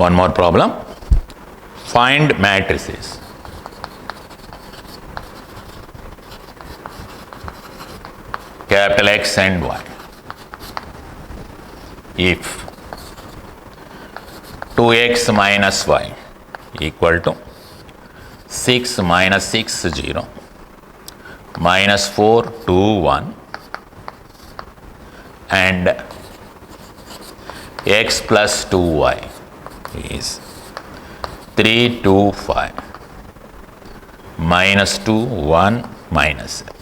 One more problem. Find matrices capital X and Y if 2x minus y equal to 6 minus 6 0 minus 4 2 1 and x plus 2y is 3 2 5 minus 2 1 minus 7.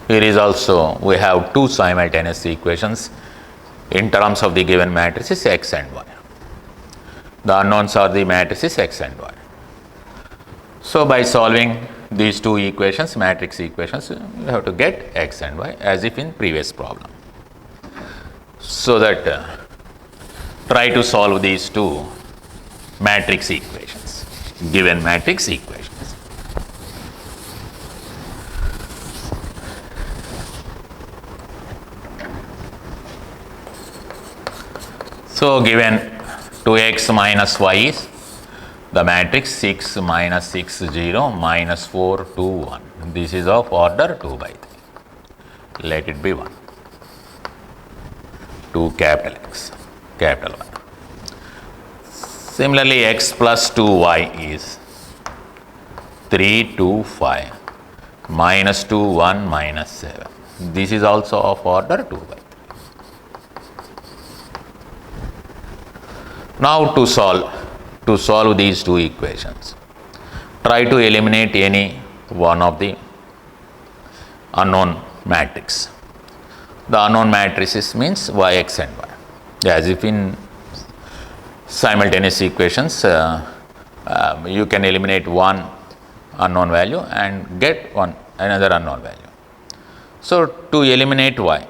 Here is also we have two simultaneous equations in terms of the given matrices x and y. The unknowns are the matrices x and y. So by solving these two equations, matrix equations, you have to get x and y as if in previous problem. So that try to solve these two matrix equations, given matrix equations. So given 2x minus y is the matrix 6 minus 6 0 minus 4 2 1. This is of order 2 by 3. Let it be 1. 2 capital X, capital Y. Similarly, x plus 2y is 3 2 5 minus 2 1 minus 7. This is also of order 2 by 3. Now to solve these two equations, try to eliminate any one of the unknown matrix. The unknown matrices means y, x and y. As if in simultaneous equations, you can eliminate one unknown value and get another unknown value. So to eliminate y,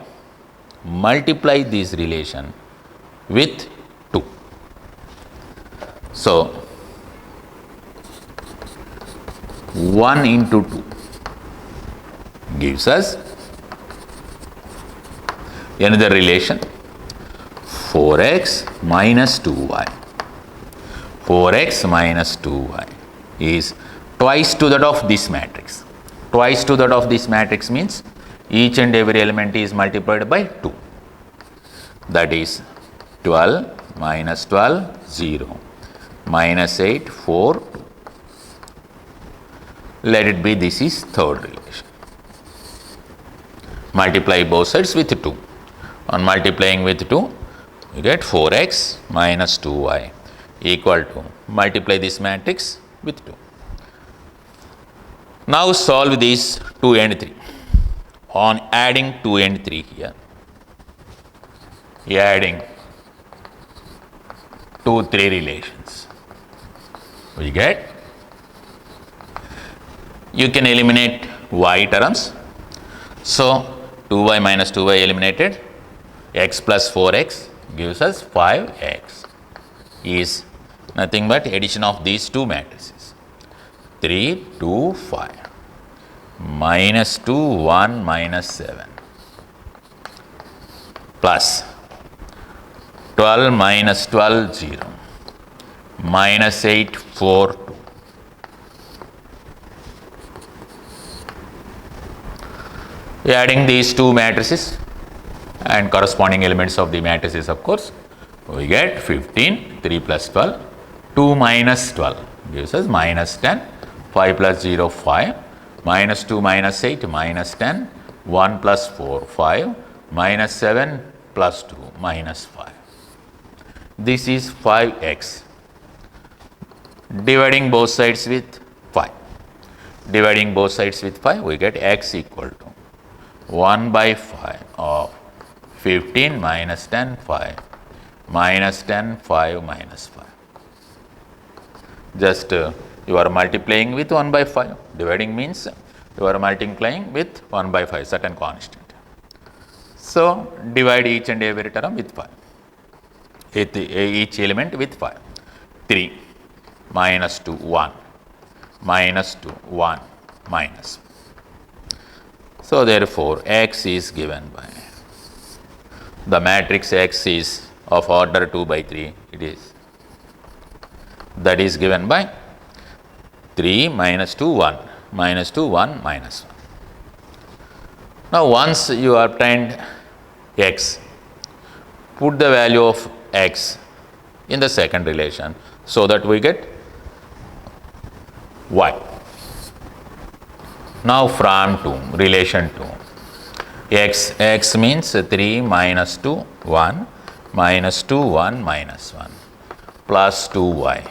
multiply this relation with 2. So 1 into 2 gives us another relation 4x minus 2y. 4x minus 2y is twice to that of this matrix. Twice to that of this matrix means each and every element is multiplied by 2. That is 12 minus 12 0 minus 8 4 2. Let it be, this is third relation. Multiply both sides with 2. On multiplying with 2, you get 4x minus 2y equal to, multiply this matrix with 2. Now solve these 2 and 3. On adding 2 and 3 here, adding 2 3 relations, we get, you can eliminate y terms. So 2y minus 2y eliminated, x plus 4x gives us 5x is nothing but addition of these two matrices. 3 2 5 minus 2 1 minus 7 plus 12 minus 12 0 minus 8 4 2. Adding these two matrices and corresponding elements of the matrices, of course, we get 15, 3 plus 12, 2 minus 12 gives us minus 10, 5 plus 0 5, minus 2 minus 8 minus 10, 1 plus 4 5, minus 7 plus 2 minus 5. This is 5x. Dividing both sides with 5. Dividing both sides with 5, we get x equal to 1 by 5 of 15 minus 10 5 minus 10 5 minus 5. Just you are multiplying with 1 by 5. Dividing means you are multiplying with 1 by 5, certain constant. So divide each and every term with 5. Each element with 5. 3 minus 2 1 minus 2 1 minus. So therefore x is given by the matrix X is of order 2 by 3, it is, that is given by 3 minus 2 1 minus 2 1 minus 1. Now once you obtained X, put the value of X in the second relation so that we get Y. Now from 2, relation 2, X means 3 minus 2 1 minus 2 1 minus 1 plus 2Y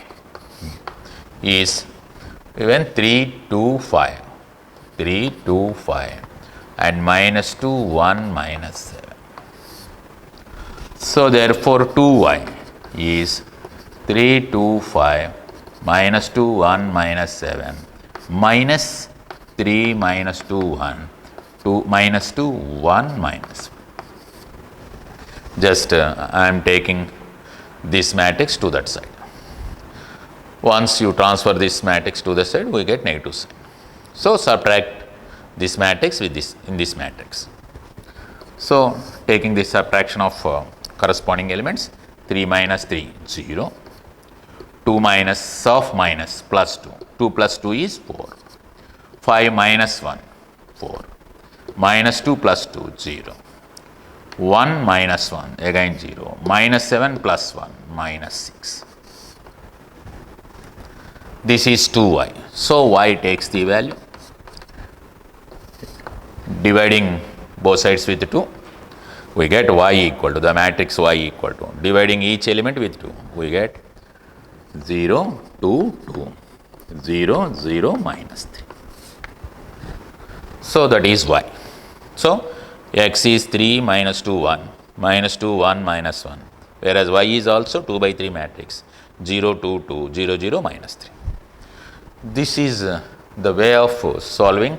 is even 3 2 5, 3 2 5 and minus 2 1 minus 7. So therefore 2Y is 3 2 5 minus 2 1 minus 7 minus 3 minus 2 1 2 minus 2 1 minus 1. Just I am taking this matrix to that side. Once you transfer this matrix to the side, we get negative sign. So subtract this matrix with this in this matrix. So taking this subtraction of corresponding elements, 3 minus 3 0, 2 minus of minus plus 2, 2 plus 2 is 4, 5 minus 1 4, minus 2 plus 2 0, 1 minus 1 again 0, minus 7 plus 1 minus 6. This is 2y. So y takes the value, dividing both sides with 2, we get y equal to the matrix y equal to, dividing each element with 2, we get 0 2 2 0 0 minus 3. So that is y. So x is 3 minus 2 1 minus 2 1 minus 1, whereas y is also 2 by 3 matrix 0 2 2 0 0 minus 3. This is the way of solving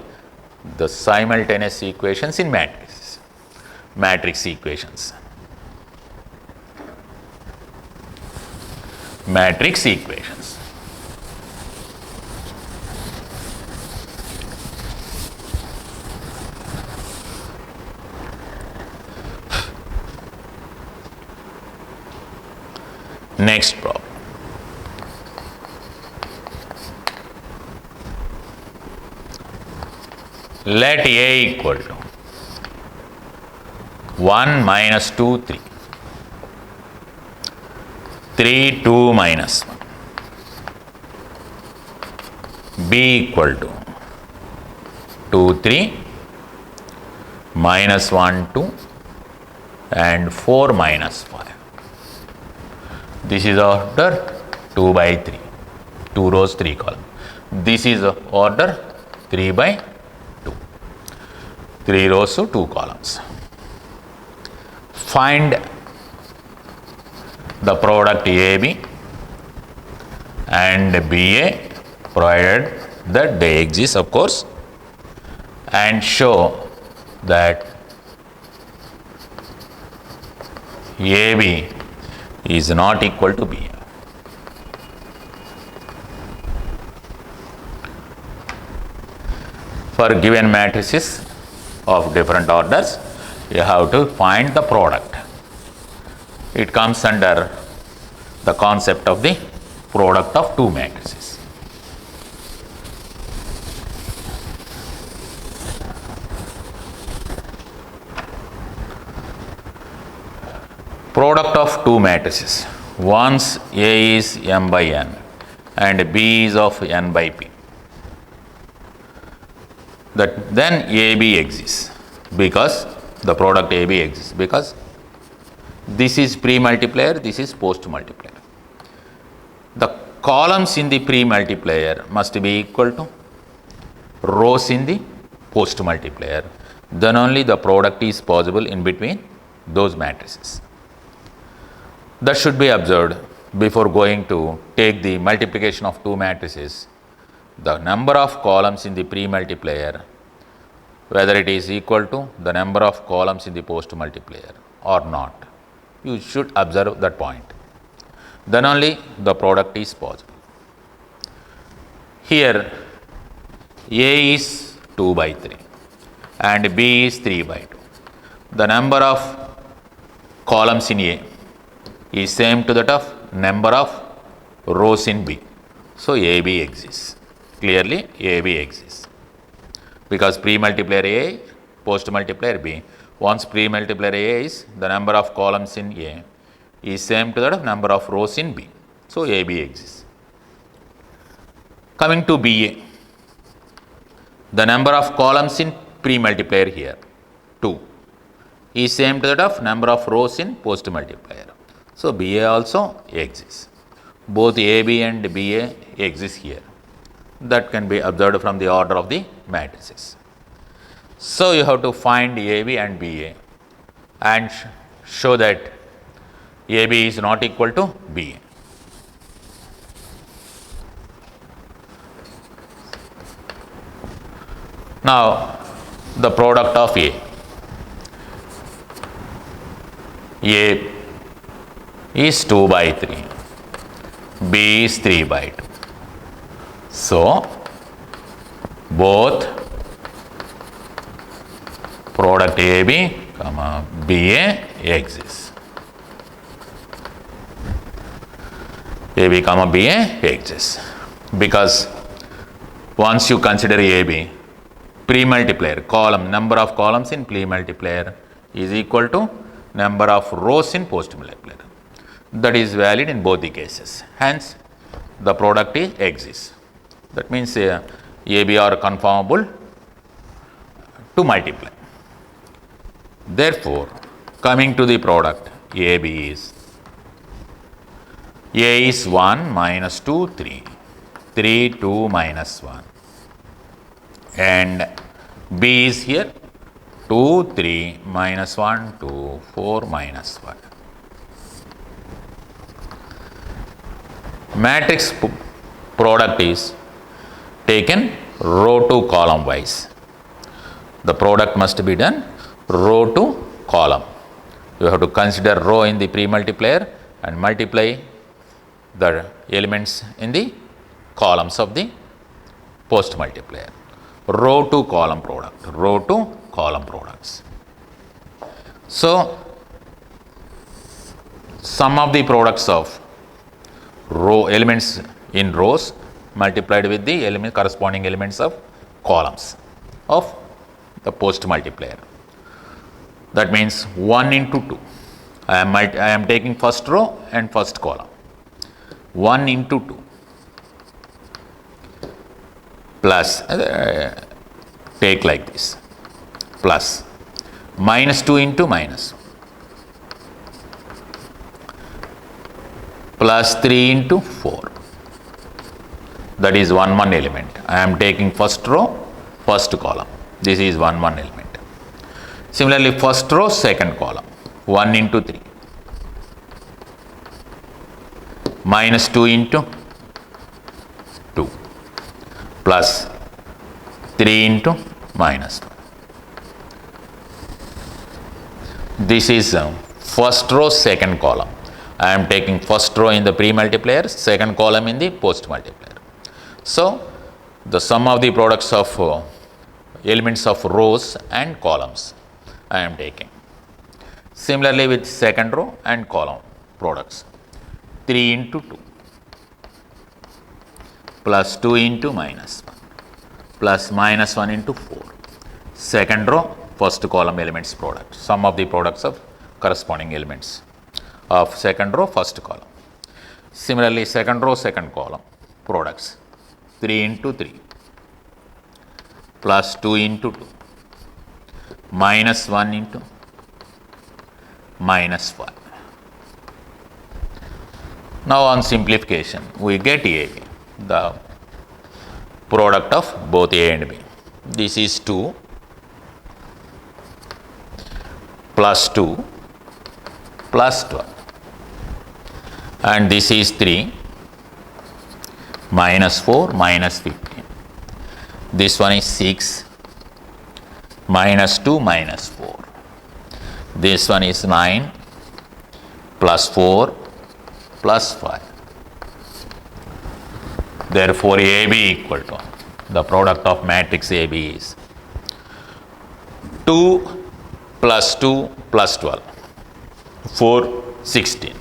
the simultaneous equations in matrices, matrix equations. Matrix equations. Next problem. Let A equal to 1 minus 2 3, 3 2 minus 1, B equal to 2 3 minus 1 2 and 4 minus 5. This is order 2 by 3, 2 rows 3 columns. This is order 3 by 2, 3 rows to 2 columns. Find the product AB and BA, provided that they exist, of course, and show that AB is not equal to BA. For given matrices of different orders, you have to find the product. It comes under the concept of the product of two matrices. Product of two matrices. Once A is m by n and B is of n by p, that then AB exists, because the product AB exists because this is pre-multiplier, this is post-multiplier. The columns in the pre-multiplier must be equal to rows in the post-multiplier. Then only the product is possible in between those matrices. That should be observed before going to take the multiplication of two matrices. The number of columns in the pre-multiplier, whether it is equal to the number of columns in the post-multiplier or not. You should observe that point. Then only the product is possible. Here A is 2 by 3 and B is 3 by 2. The number of columns in A is same to that of number of rows in B. So AB exists. Clearly AB exists. Because pre-multiplier A, post-multiplier B. Once pre-multiplier A is the number of columns in A is same to that of number of rows in B. So AB exists. Coming to BA, the number of columns in pre-multiplier here 2 is same to that of number of rows in post-multiplier. So BA also exists. Both AB and BA exist here. That can be observed from the order of the matrices. So you have to find AB and BA and show that AB is not equal to BA. Now the product of A is 2 by 3, B is 3 by 2. So both product AB, BA exists. AB, BA exists. Because once you consider AB, pre-multiplier column, number of columns in pre-multiplier is equal to number of rows in post-multiplier. That is valid in both the cases. Hence, the product exists. That means AB are conformable to multiply. Therefore, coming to the product, AB is A is 1 minus 2, 3, 3, 2 minus 1. And B is here 2, 3 minus 1, 2, 4 minus 1. Matrix product is taken row to column wise. The product must be done row to column. You have to consider row in the pre-multiplier and multiply the elements in the columns of the post-multiplier. Row to column product, row to column products. So sum of the products of row elements in rows multiplied with the corresponding elements of columns of the post multiplier. That means 1 into 2. I am taking first row and first column. 1 into 2 plus take like this plus minus 2 into minus plus 3 into 4. That is 1 1 element. I am taking first row, first column. This is 1 1 element. Similarly, first row, second column. 1 into 3 minus 2 into 2 plus 3 into minus 1. This is first row, second column. I am taking first row in the pre-multiplier, second column in the post-multiplier. So, the sum of the products of elements of rows and columns I am taking. Similarly, with second row and column products, 3 into 2 plus 2 into minus 1 plus minus 1 into 4. Second row, first column elements product, sum of the products of corresponding elements of second row, first column. Similarly, second row, second column products, 3 into 3 plus 2 into 2 minus 1 into minus 1. Now on simplification, we get A, the product of both A and B. This is 2 plus 2 plus 12 and this is 3 minus 4 minus 15. This one is 6 minus 2 minus 4. This one is 9 plus 4 plus 5. Therefore, AB equal to the product of matrix AB is 2 plus 2 plus 12 4, 16.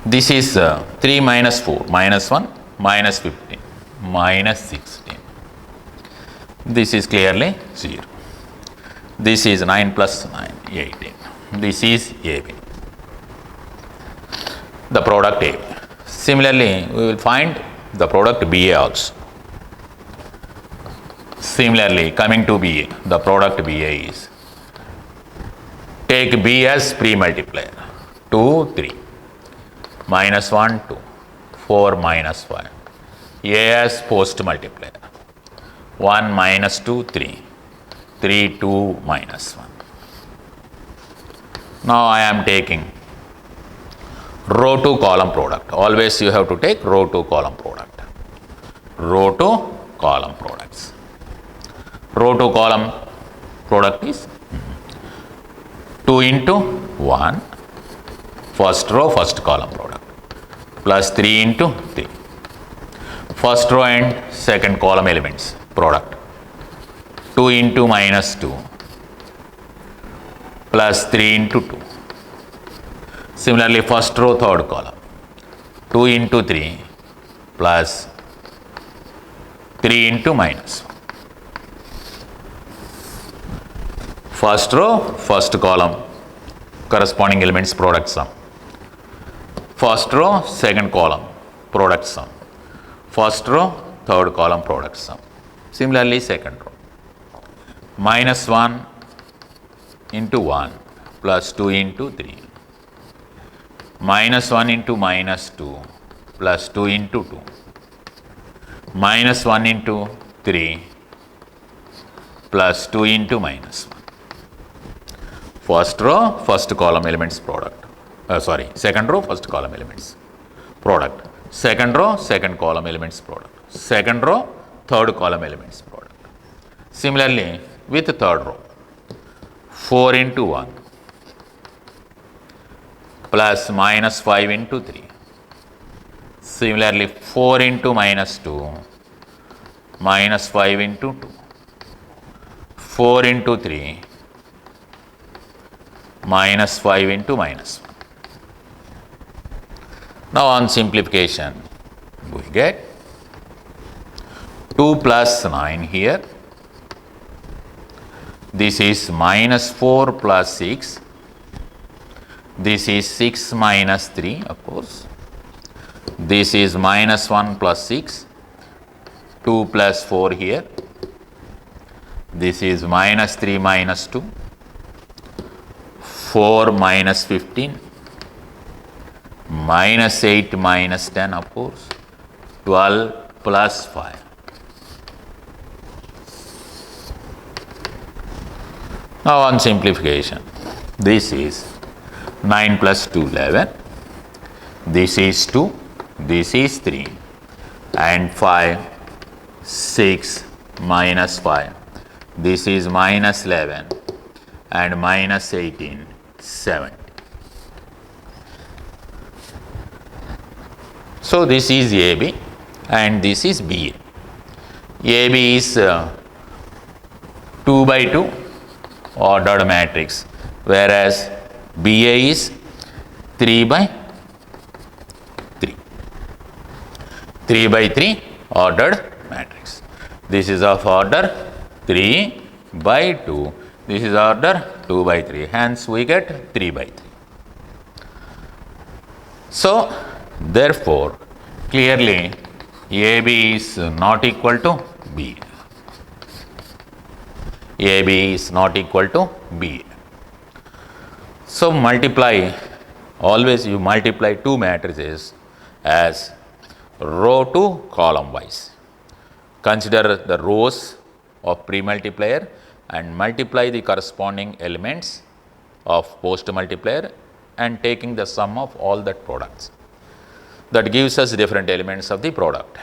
This is 3 minus 4, minus 1, minus 15, minus 16. This is clearly 0. This is 9 plus 9, 18. This is AB. The product AB. Similarly, we will find the product BA also. Similarly, coming to BA, the product BA is, take B as pre-multiplier, 2, 3, minus 1, 2, 4, minus 5, A as post-multiplier, 1, minus 2, 3, 3, 2, minus 1. Now I am taking row to column product. Always you have to take row to column product. Row to column products. Row to column product is 2 into 1, first row, first column product, plus 3 into 3. First row and second column elements product, 2 into minus 2, plus 3 into 2. Similarly, first row, third column, 2 into 3, plus 3 into minus 1. First row, first column, corresponding elements product sum. First row, second column, product sum. First row, third column, product sum. Similarly, second row, minus 1 into 1, plus 2 into 3. Minus 1 into minus 2, plus 2 into 2. Minus 1 into 3, plus 2 into minus 1. First row, first column elements product. Second row, first column elements product. Second row, second column elements product. Second row, third column elements product. Similarly, with third row, 4 into 1, plus minus 5 into 3. Similarly, 4 into minus 2, minus 5 into 2. 4 into 3, minus 5 into minus 1. Now on simplification, we get 2 plus 9 here. This is minus 4 plus 6. This is 6 minus 3, of course. This is minus 1 plus 6. 2 plus 4 here. This is minus 3 minus 2. 4 minus 15, minus 8 minus 10, of course, 12 plus 5. Now on simplification, this is 9 plus 2, 11, this is 2, this is 3, and 5, 6 minus 5, this is minus 11, and minus 18, 70. So this is AB and this is BA. AB is 2 by 2 ordered matrix, whereas BA is 3 by 3. 3 by 3 ordered matrix. This is of order 3 by 2. This is order 2 by 3. Hence, we get 3 by 3. So, therefore, clearly AB is not equal to BA. AB is not equal to BA. So, multiply, always you multiply two matrices as row to column wise. Consider the rows of pre-multiplier and multiply the corresponding elements of post-multiplier and taking the sum of all that products. That gives us different elements of the product.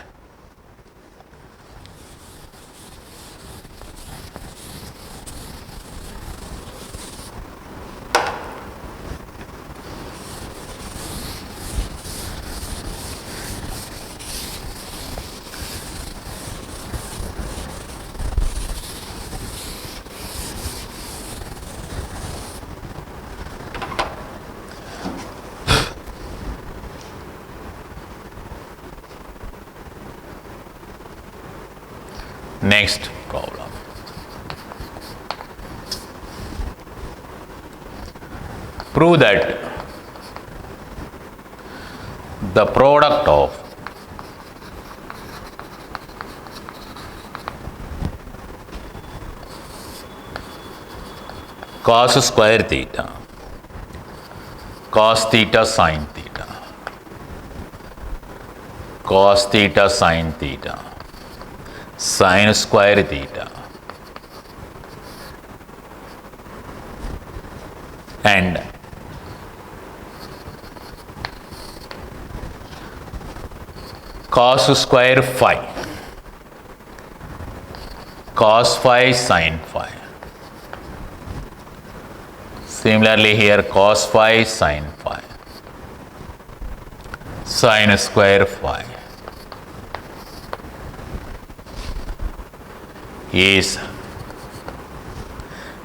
Next problem. Prove that the product of cos square theta, cos theta sin theta, cos theta sin theta, sin square theta, and cos square phi, cos phi sin phi. Similarly here cos phi sin phi, sin square phi is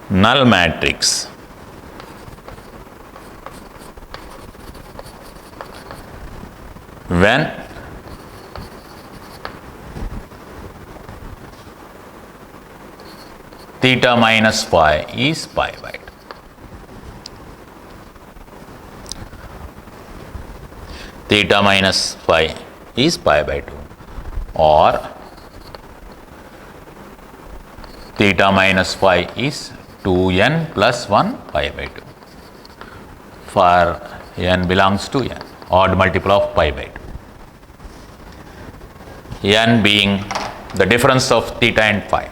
null matrix when theta minus phi is pi by 2. Theta minus phi is pi by 2, or theta minus phi is 2n plus 1 pi by 2 for n belongs to n, odd multiple of pi by 2. N being the difference of theta and phi.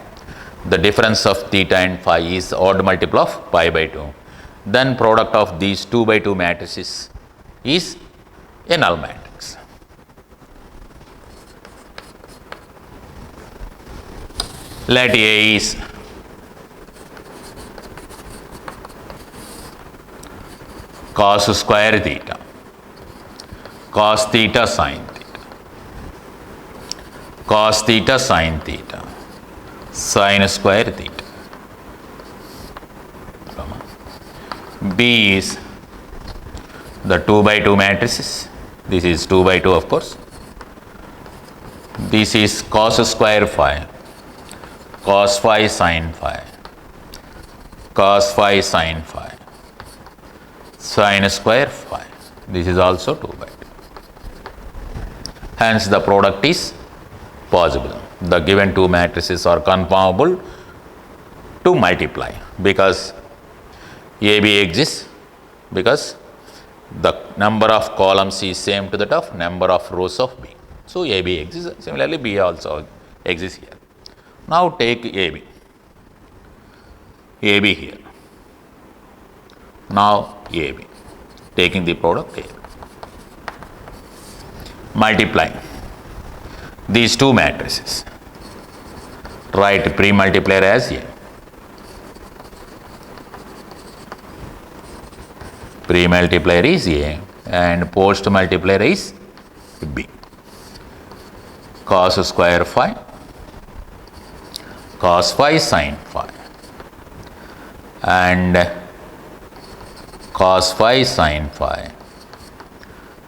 The difference of theta and phi is odd multiple of pi by 2. Then product of these 2 by 2 matrices is a null matrix. Let A is cos square theta, cos theta sin theta, cos theta sin theta, sin square theta. B is the 2 by 2 matrices. This is 2 by 2 of course. This is cos square phi, cos phi sin phi, cos phi sin phi, sin square phi. This is also 2 by 2. Hence the product is possible. The given two matrices are conformable to multiply because AB exists, because the number of columns is same to that of number of rows of B. So AB exists. Similarly, B also exists here. Now take AB. AB here. Now AB. Taking the product AB. Multiply these two matrices. Write pre-multiplier as A. Pre-multiplier is A and post-multiplier is B. Cos square phi, cos phi sin phi, and cos phi sin phi,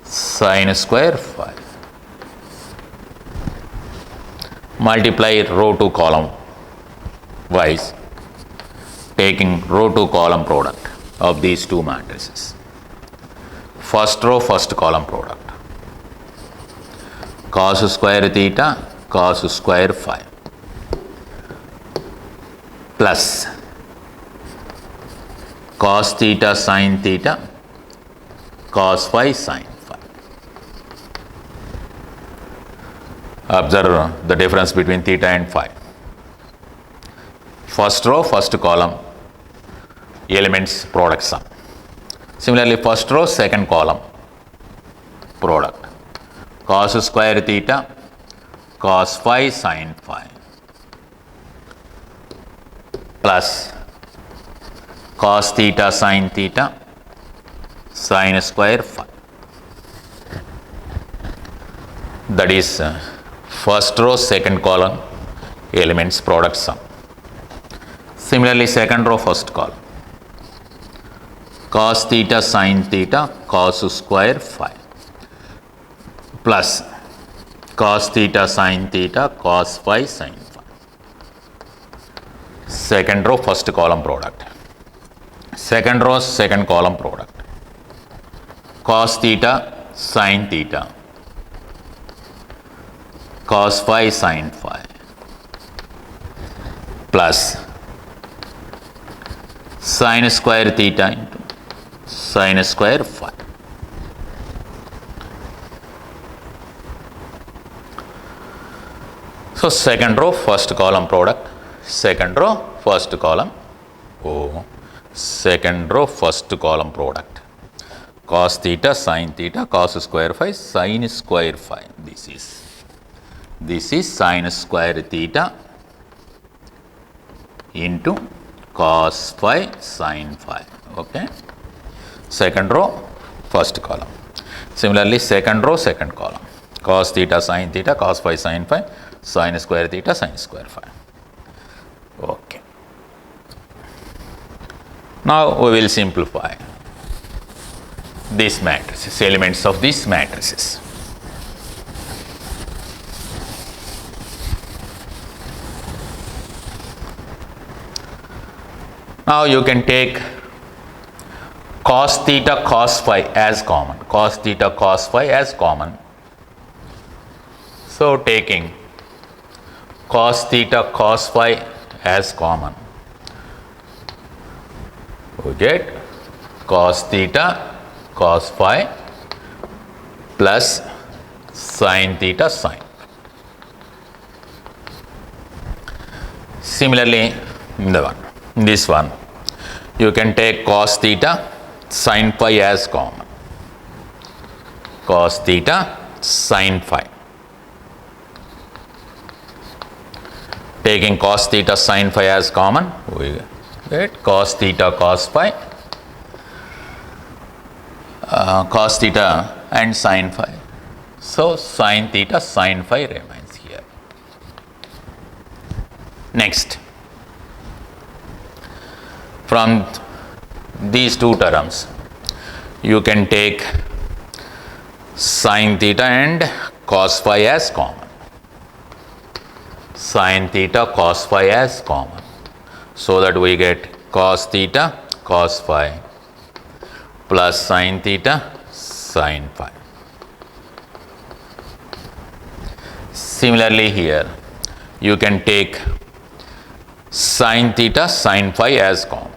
sin square phi. Multiply row to column wise, taking row to column product of these two matrices. First row, first column product. Cos square theta, cos square phi, plus cos theta sin theta, cos phi sin phi. Observe the difference between theta and phi. First row, first column, elements product sum. Similarly, first row, second column product. Cos square theta, cos phi sin phi, plus cos theta sin theta, sin square phi. That is first row, second column elements product sum. Similarly, second row, first column. Cos theta sin theta, cos square phi, plus cos theta sin theta, cos phi sin phi. second row first column product, second row second column product, cos theta sin theta, cos phi sin phi, plus sin square theta into sin square phi. So second row first column product, second row first column, second row first column product, cos theta sin theta, cos square phi sin square phi. This is sin square theta into cos phi sin phi. Okay, second row first column. Similarly second row second column, cos theta sin theta, cos phi sin phi, sin square theta sin square phi. Okay, now we will simplify these matrices, elements of these matrices. Now you can take cos theta cos phi as common, cos theta cos phi as common. So taking cos theta cos phi as common, we get cos theta cos phi plus sin theta sin. Similarly, this one you can take cos theta sin phi as common, cos theta sin phi. Taking cos theta sin phi as common, we get cos theta cos phi, cos theta and sin phi. So sin theta sin phi remains here. Next, from these two terms you can take sin theta and cos phi as common, sin theta cos phi as common, so that we get cos theta cos phi plus sin theta sin phi. Similarly here you can take sin theta sin phi as common,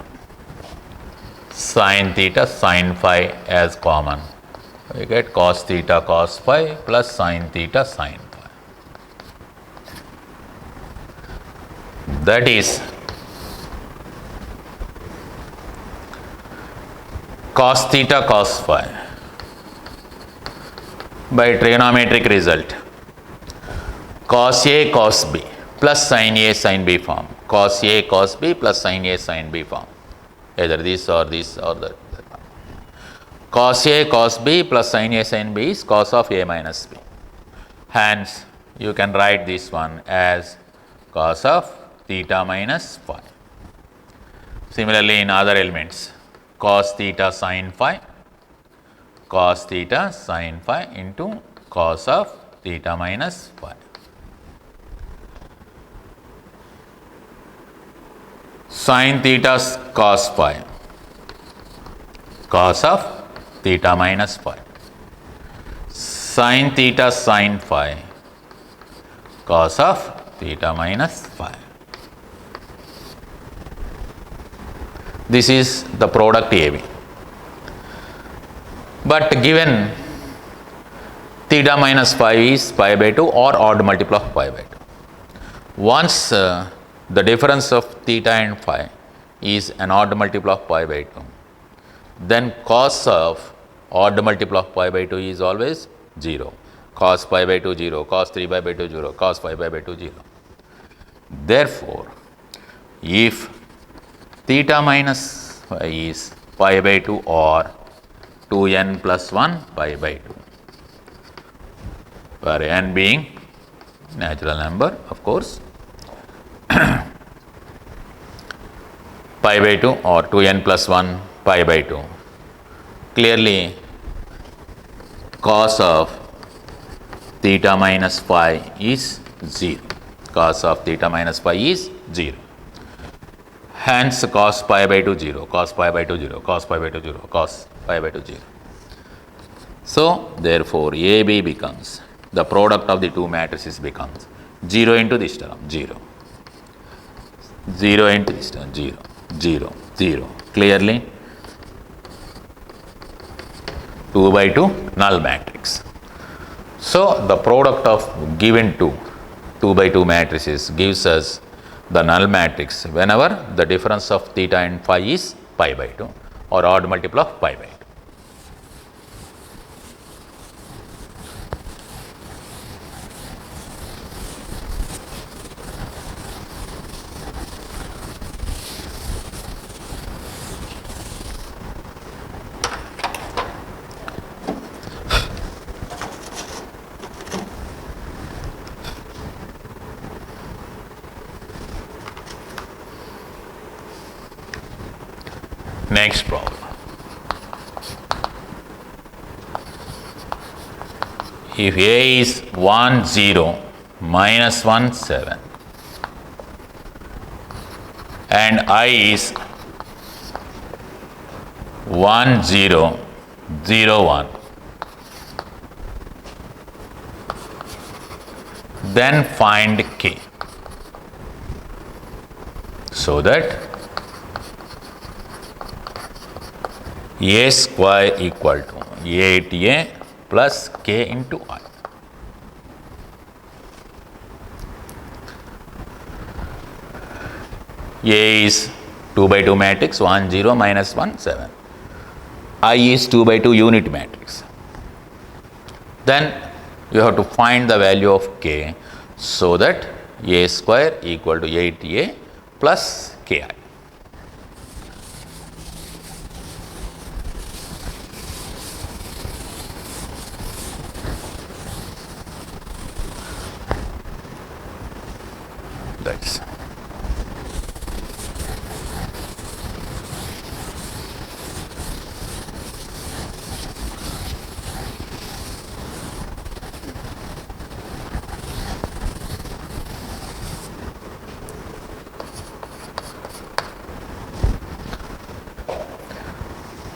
sin theta sin phi as common, we get cos theta cos phi plus sin theta sin phi. That is cos theta cos phi by trigonometric result, cos A cos B plus sin A sin B form, cos A cos B plus sin A sin B form, either this or that. Cos A cos B plus sin A sin B is cos of A minus B. Hence, you can write this one as cos of theta minus phi. Similarly, in other elements, cos theta sin phi, cos theta sin phi into cos of theta minus phi. Sin theta cos phi, cos of theta minus phi. Sin theta sin phi, cos of theta minus phi. This is the product AB. But given theta minus phi is pi by 2 or odd multiple of pi by 2. Once the difference of theta and phi is an odd multiple of pi by 2, then cos of odd multiple of pi by 2 is always 0. Cos pi by 2 0, cos 3 pi by 2 0, cos 5 pi by 2 0. Therefore, if theta minus phi is pi by 2 or 2n plus 1 pi by 2, where n being natural number, of course, pi by 2 or 2n plus 1 pi by 2, clearly cos of theta minus phi is 0. Cos of theta minus phi is 0. Hence cos pi by 2 0, cos pi by 2 0, cos pi by 2 0, cos pi by 2 0. So therefore AB becomes, the product of the two matrices becomes 0 into this term 0, 0 into this term 0, 0, 0. Clearly 2 by 2 null matrix. So the product of given 2 by 2 matrices gives us the null matrix whenever the difference of theta and phi is pi by 2 or odd multiple of pi by 2. Next problem. If A is 1 0 minus 1 7 and I is 1 0 0 1, then find K, so that A square equal to 8A plus K into I. A is 2 by 2 matrix 1 0 minus 1 7. I is 2 by 2 unit matrix. Then you have to find the value of K, so that A square equal to 8A plus Ki. That's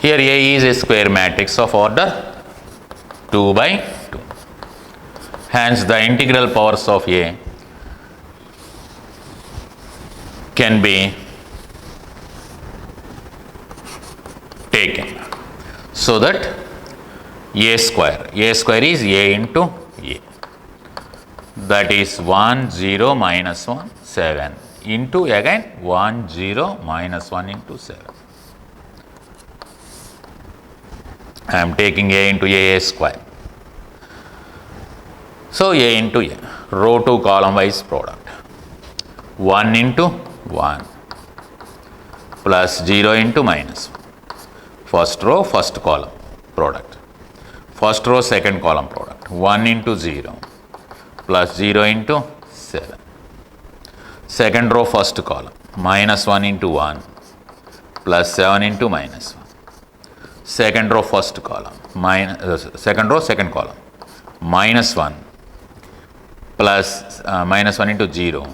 here A is a square matrix of order 2 by 2. Hence the integral powers of A can be taken, so that A square is A into A, that is 1 0 minus 1 7 into again 1 0 minus 1 into 7. I am taking A into A square. So A into A, row to column wise product, 1 into 1 plus 0 into minus 1. First row, first column product. First row, second column product. 1 into 0 plus 0 into 7. Second row, first column. Minus 1 into 1 plus 7 into minus 1. Second row, first column. Second row, second column. Minus 1 plus minus 1 into 0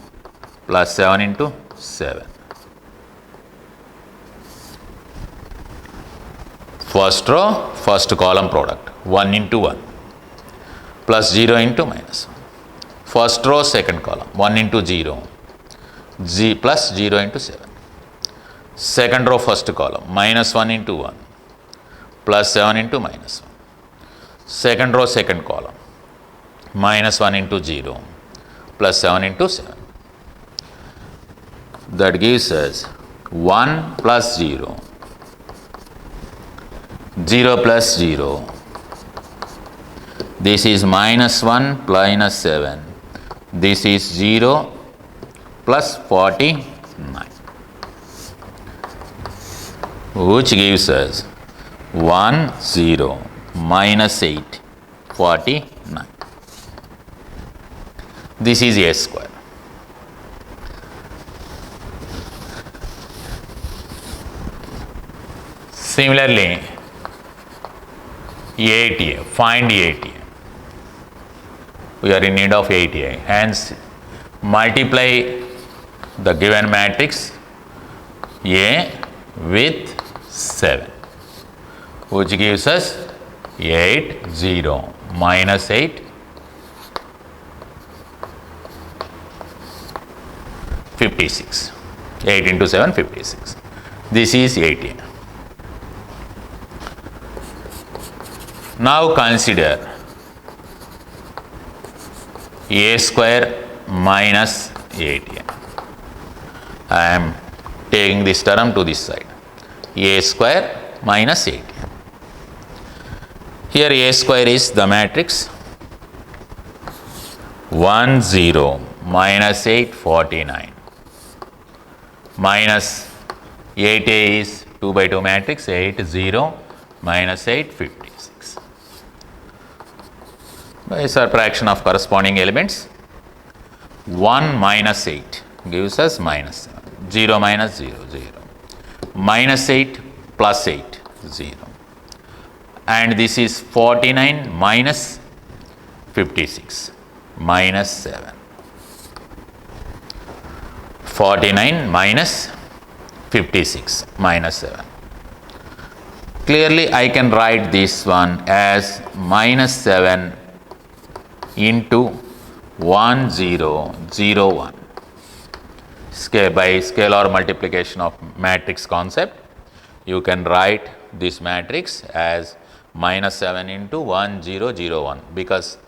plus 7 into 7. First row, first column product, 1 into 1 plus 0 into minus 1. First row, second column, 1 into 0 plus 0 into 7. Second row, first column, minus 1 into 1 plus 7 into minus 1. Second row, second column, minus 1 into 0 plus 7 into 7. That gives us 1 plus 0, 0 plus 0. This is minus 1 minus 7. This is 0 plus 49, which gives us 1 0 minus 8 49. This is A square. Similarly, ATA, find ATA. We are in need of ATA. Hence, multiply the given matrix A with 7, which gives us 8, 0, minus 8, 56. 8 into 7, 56. This is 18. Now consider A square minus 18. I am taking this term to this side. A square minus 18. Here A square is the matrix 1, 0, minus 8, 49. Minus 8A is 2 by 2 matrix, 8, 0, minus 8, 56. By subtraction of corresponding elements, 1 minus 8 gives us minus 7. 0 minus 0, 0. Minus 8 plus 8, 0. And this is 49 minus 56, minus 7. 49 minus 56, minus 7. Clearly, I can write this one as minus 7 into 1, 0, 0, 1. By scalar multiplication of matrix concept, you can write this matrix as minus 7 into 1, 0, 0, 1, because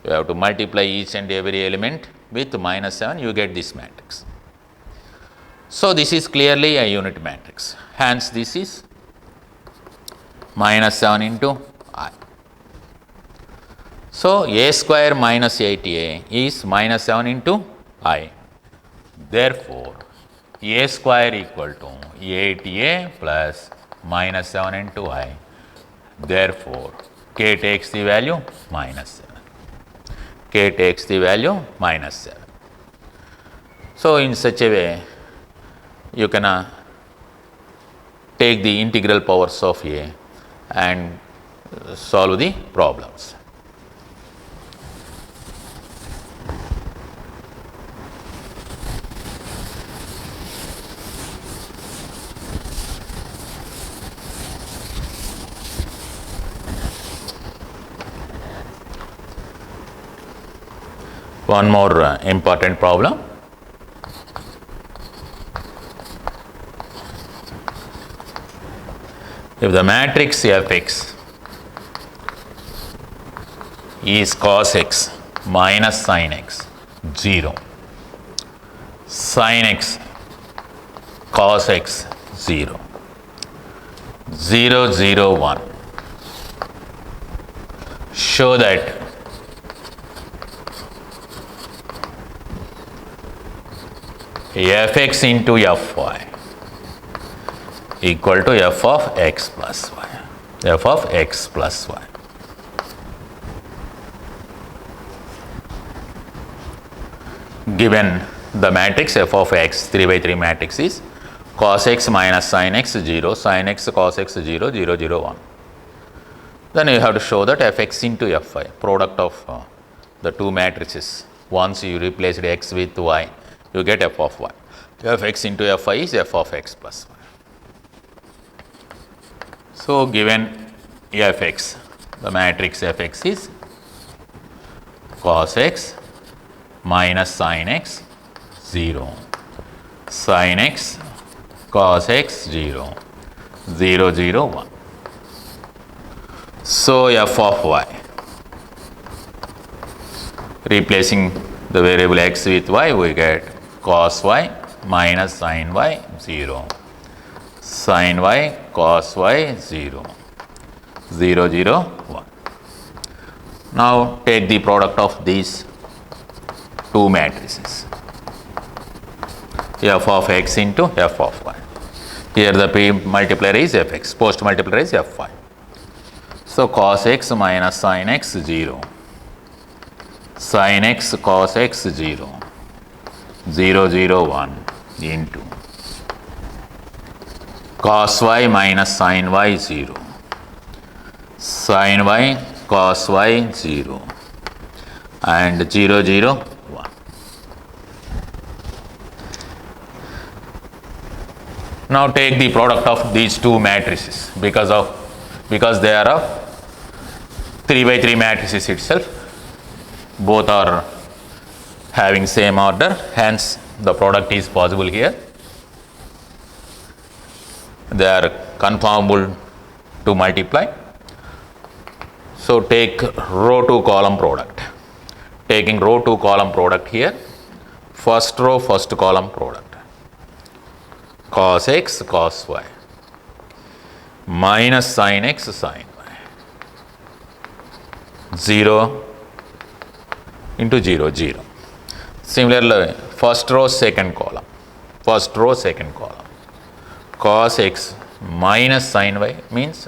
you have to multiply each and every element with minus 7, you get this matrix. So, this is clearly a unit matrix. Hence, this is minus 7 into I. So, A square minus 8A is minus 7 into I. Therefore, A square equal to 8A plus minus 7 into I. Therefore, K takes the value minus 7. K takes the value minus 7. So, in such a way, you can take the integral powers of A and solve the problems. One more important problem. If the matrix Fx is cos x minus sin x 0, sin x cos x 0, 0, 0, 1, show that Fx into Fy equal to f of x plus y, f of x plus y. Given the matrix f of x, 3 by 3 matrix is cos x minus sin x 0, sin x cos x 0, 0, 0, 1. Then you have to show that fx into Fy, product of the two matrices. Once you replace x with y, you get f of y. Fx into Fy is f of x plus y. So, given Fx, the matrix Fx is cos x minus sin x 0, sin x cos x 0, 0, 0, 1. So, f of y, replacing the variable x with y, we get cos y minus sin y 0, sin y cos y 0, 0, 0, 1. Now, take the product of these two matrices, f of x into f of y. Here the p multiplier is fx, post multiplier is fy. So, cos x minus sin x 0, sin x cos x 0, 0, 0, 1 into cos y minus sin y 0, sin y cos y 0 and 0, 0, 1. Now take the product of these two matrices because they are of 3 by 3 matrices itself. Both are having same order, hence the product is possible here. They are conformable to multiply. So take row to column product. Taking row to column product here, first row first column product, cos x cos y minus sin x sin y, 0 into 0 0. Similarly, first row second column, cos x minus sin y means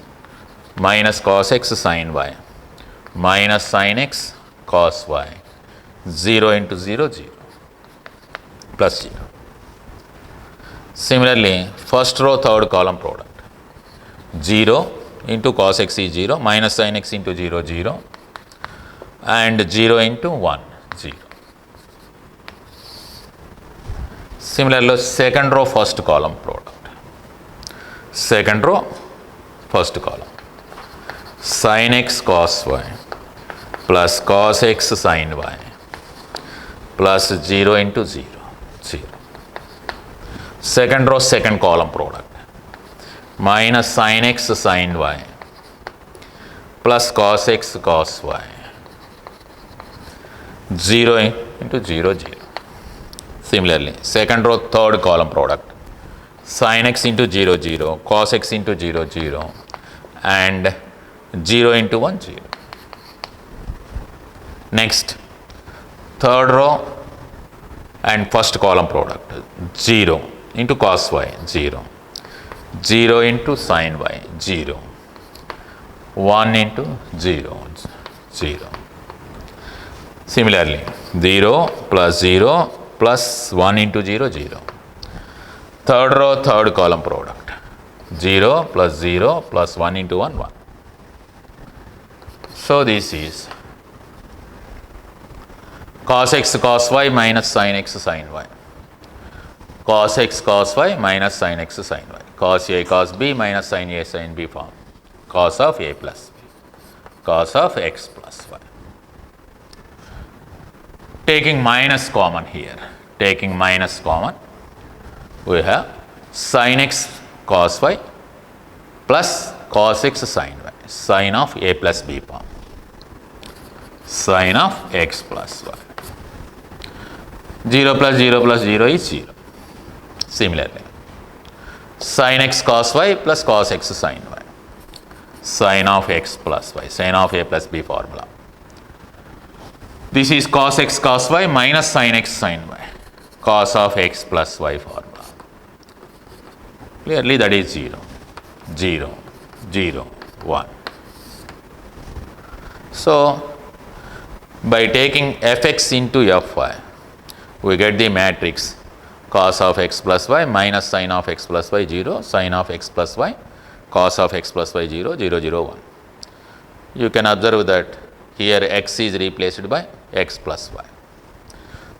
minus cos x sin y minus sin x cos y, 0 into 0 0 plus 0. Similarly, first row third column product, 0 into cos x is 0 minus sin x into 0 0 and 0 into 1 0. Similarly, second row first column product, sin x cos y plus cos x sin y plus 0 into 0 0. Second row second column product, minus sin x sin y plus cos x cos y, 0 into 0 0. Similarly, second row third column product, sin x into 0 0 cos x into 0 0 and 0 into 1 0. Next, third row and first column product, 0 into cos y 0, 0 into sin y 0, 1 into 0 0. Similarly, 0 plus 1 into 0 0. Third row third column product, 0 plus 1 into 1 1. So this is cos x cos y minus sin x sin y, cos x cos y minus sin x sin y, cos a cos b minus sin a sin b form, cos of a plus b, cos of x plus y. Taking minus common here, we have sin x cos y plus cos x sin y, sin of a plus b form, sin of x plus y. 0 plus 0 plus 0 is 0. Similarly, sin x cos y plus cos x sin y, sin of x plus y, sin of a plus b formula. This is cos x cos y minus sin x sin y, cos of x plus y formula. Clearly that is 0, 0, 0, 1. So, by taking fx into fy, we get the matrix cos of x plus y minus sin of x plus y 0, sin of x plus y, cos of x plus y 0, 0, 0, 1. You can observe that here x is replaced by x plus y.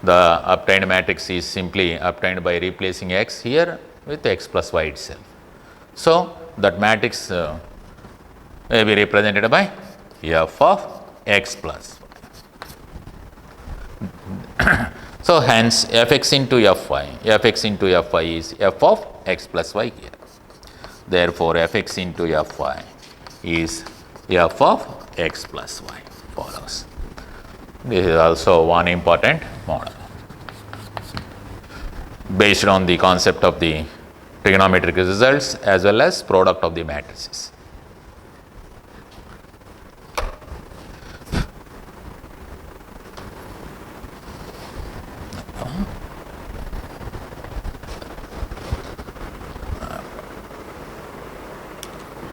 The obtained matrix is simply obtained by replacing x here with x plus y itself. So, that matrix may be represented by f of x plus y. So, hence fx into fy is f of x plus y here. Therefore, fx into fy is f of x plus y follows. This is also one important model based on the concept of the trigonometric results as well as product of the matrices.